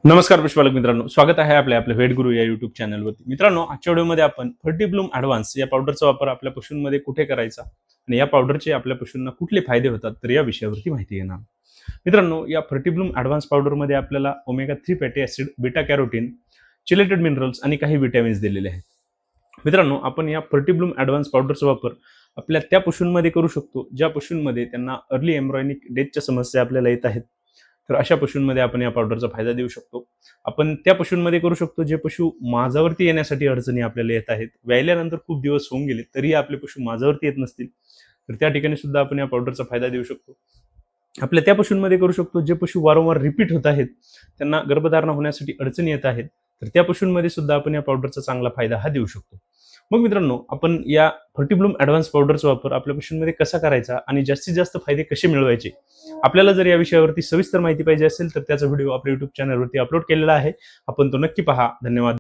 नमस्कार पुष्पालक मित्रांनो, स्वागत आहे आपल्या वेट गुरु या युट्यूब चॅनलवरती. मित्रांनो, आजच्या व्हिडिओमध्ये आपण फर्टिब्लूम ॲडव्हान्स या पावडरचा वापर आपल्या पशूंमध्ये कुठे करायचा आणि या पावडरचे आपल्या पशूंना कुठले फायदे होतात, तर या विषयावरती माहिती घेणार. मित्रांनो, या फर्टिब्लूम ॲडव्हान्स पावडरमध्ये आपल्याला omega 3 fatty acid, beta carotene, chelated minerals आणि काही विटॅमिन्स दिलेले आहेत. मित्रांनो, आपण या फर्टिब्लूम ॲडव्हान्स पावडरचा वापर आपल्या त्या पशूंमध्ये करू शकतो ज्या पशूंमध्ये त्यांना अर्ली एम्ब्रॉयनिक डेथच्या समस्या आपल्याला येत आहेत. तर अशा पशूंमध्ये आपण या पावडरचा फायदा देऊ शकतो. आपण त्या पशूंमध्ये करू शकतो जे पशु माझावरती येण्यासाठी अडचणी आपल्याला येत आहेत. व्यायल्यानंतर खूप दिवस होऊन गेले तरी आपले पशु माझावरती येत नसतील, तर त्या ठिकाणी सुद्धा आपण या पावडरचा फायदा देऊ शकतो. आपल्या त्या पशूंमध्ये करू शकतो जे पशु वारंवार रिपीट होत आहेत, त्यांना गर्भधारणा होण्यासाठी अडचणी येत आहेत, तर त्या पशूंमध्ये सुद्धा आपण या पावडरचा चांगला फायदा हा देऊ शकतो. मग मित्रांनो, आपण या फर्टिब्लूम ॲडव्हान्स पावडरचा वापर आपल्या पशूंमध्ये कसा करायचा आणि जास्तीत जास्त फायदे कसे मिळवायचे, आपल्याला जर या विषयावरती सविस्तर माहिती पाहिजे असेल तर त्याचा व्हिडिओ आपल्या युट्यूब चॅनलवरती अपलोड केलेला आहे. आपण तो नक्की पहा. धन्यवाद.